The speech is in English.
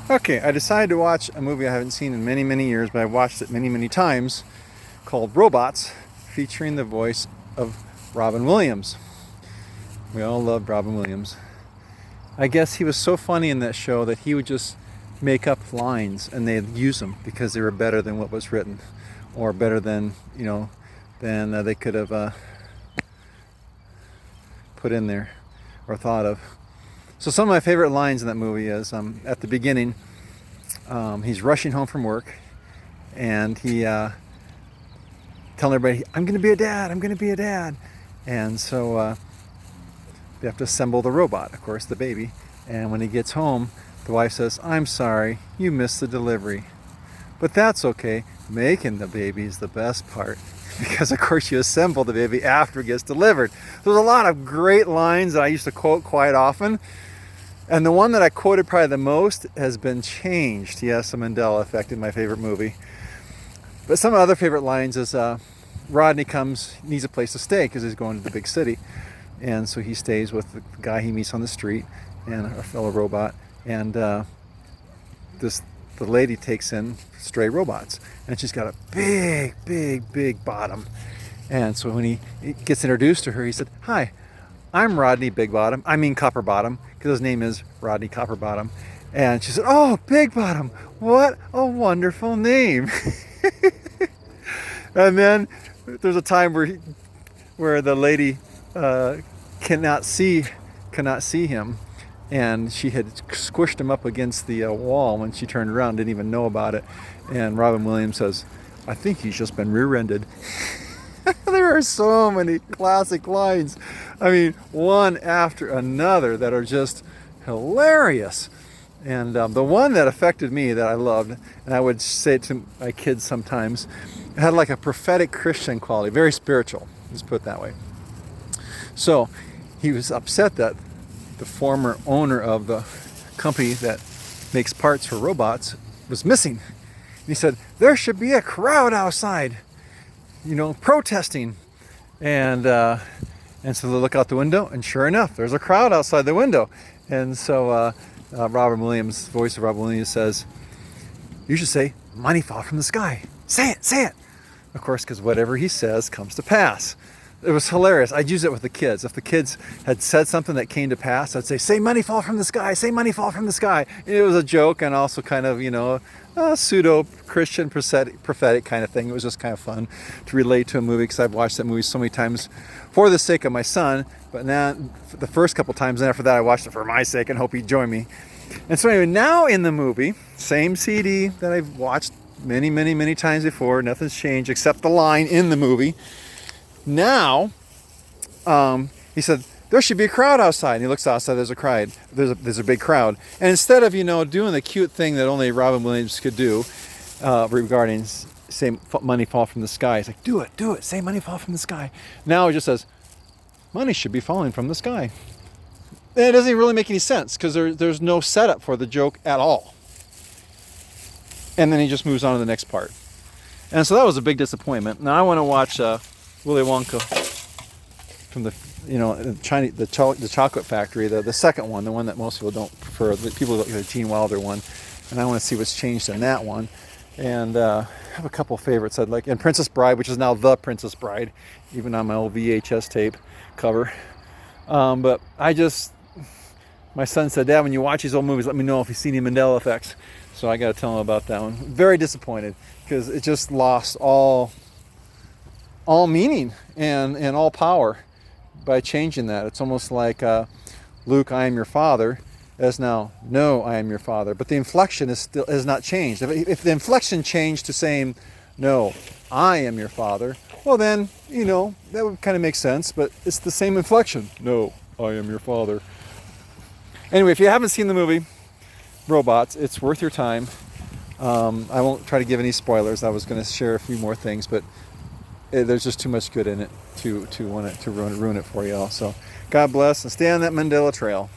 Okay, I decided to watch a movie I haven't seen in many, many years, but I've watched it many, many times, called Robots, featuring the voice of Robin Williams. We all loved Robin Williams. I guess he was so funny in that show that he would just make up lines and they'd use them because they were better than what was written, or better than, than they could have put in there or thought of. So some of my favorite lines in that movie is at the beginning, he's rushing home from work and he telling everybody, I'm going to be a dad, I'm going to be a dad. And so they have to assemble the robot, of course, the baby. And when he gets home, the wife says, I'm sorry, you missed the delivery. But that's okay, making the baby is the best part. Because of course you assemble the baby after it gets delivered. There's a lot of great lines that I used to quote quite often. And the one that I quoted probably the most has been changed. Yes, the Mandela Effect in my favorite movie. But some other favorite lines is Rodney needs a place to stay because he's going to the big city. And so he stays with the guy he meets on the street and a fellow robot. And the lady takes in stray robots. And she's got a big, big, big bottom. And so when he gets introduced to her, he said, hi, I'm Rodney Big Bottom. I mean Copper Bottom, because his name is Rodney Copper Bottom. And she said, oh, Big Bottom, what a wonderful name. And then there's a time where the lady cannot see him, and she had squished him up against the wall when she turned around, didn't even know about it. And Robin Williams says, I think he's just been rear-ended. There are so many classic lines. I mean, one after another that are just hilarious. And the one that affected me that I loved, and I would say it to my kids sometimes, it had like a prophetic Christian quality, very spiritual, let's put it that way. So he was upset that the former owner of the company that makes parts for robots was missing. And he said, there should be a crowd outside, protesting. And so they look out the window, and sure enough, there's a crowd outside the window. And so Robin Williams, voice of Robin Williams, says, you should say, money fall from the sky. Say it, say it. Of course, because whatever he says comes to pass. It was hilarious. I'd use it with the kids. If the kids had said something that came to pass, I'd say money fall from the sky, say money fall from the sky. It was a joke and also kind of, a pseudo-Christian prophetic kind of thing. It was just kind of fun to relate to a movie because I've watched that movie so many times for the sake of my son. But now, for the first couple times, and after that I watched it for my sake and hope he'd join me. And so anyway, now in the movie, same CD that I've watched many, many, many times before. Nothing's changed except the line in the movie. Now, he said, there should be a crowd outside. And he looks outside, there's a crowd. There's a big crowd. And instead of, doing the cute thing that only Robin Williams could do regarding say money fall from the sky, he's like, do it, say money fall from the sky. Now he just says, money should be falling from the sky. And it doesn't even really make any sense because there's no setup for the joke at all. And then he just moves on to the next part. And so that was a big disappointment. Now I want to watch Willy Wonka from the Chocolate Factory, the second one, the one that most people don't prefer, the people like the Gene Wilder one, and I want to see what's changed in that one. And I have a couple favorites I'd like, and Princess Bride, which is now The Princess Bride, even on my old VHS tape cover. But my son said, Dad, when you watch these old movies, let me know if you've seen any Mandela effects. So I got to tell him about that one. Very disappointed because it just lost all meaning and all power by changing that. It's almost like Luke, I am your father, as now, no, I am your father. But the inflection has not changed. If the inflection changed to saying, no, I am your father, well then, that would kind of make sense, but it's the same inflection. No, I am your father. Anyway, if you haven't seen the movie Robots, it's worth your time. I won't try to give any spoilers. I was going to share a few more things, but there's just too much good in it to ruin it for you all. So God bless and stay on that Mandela trail.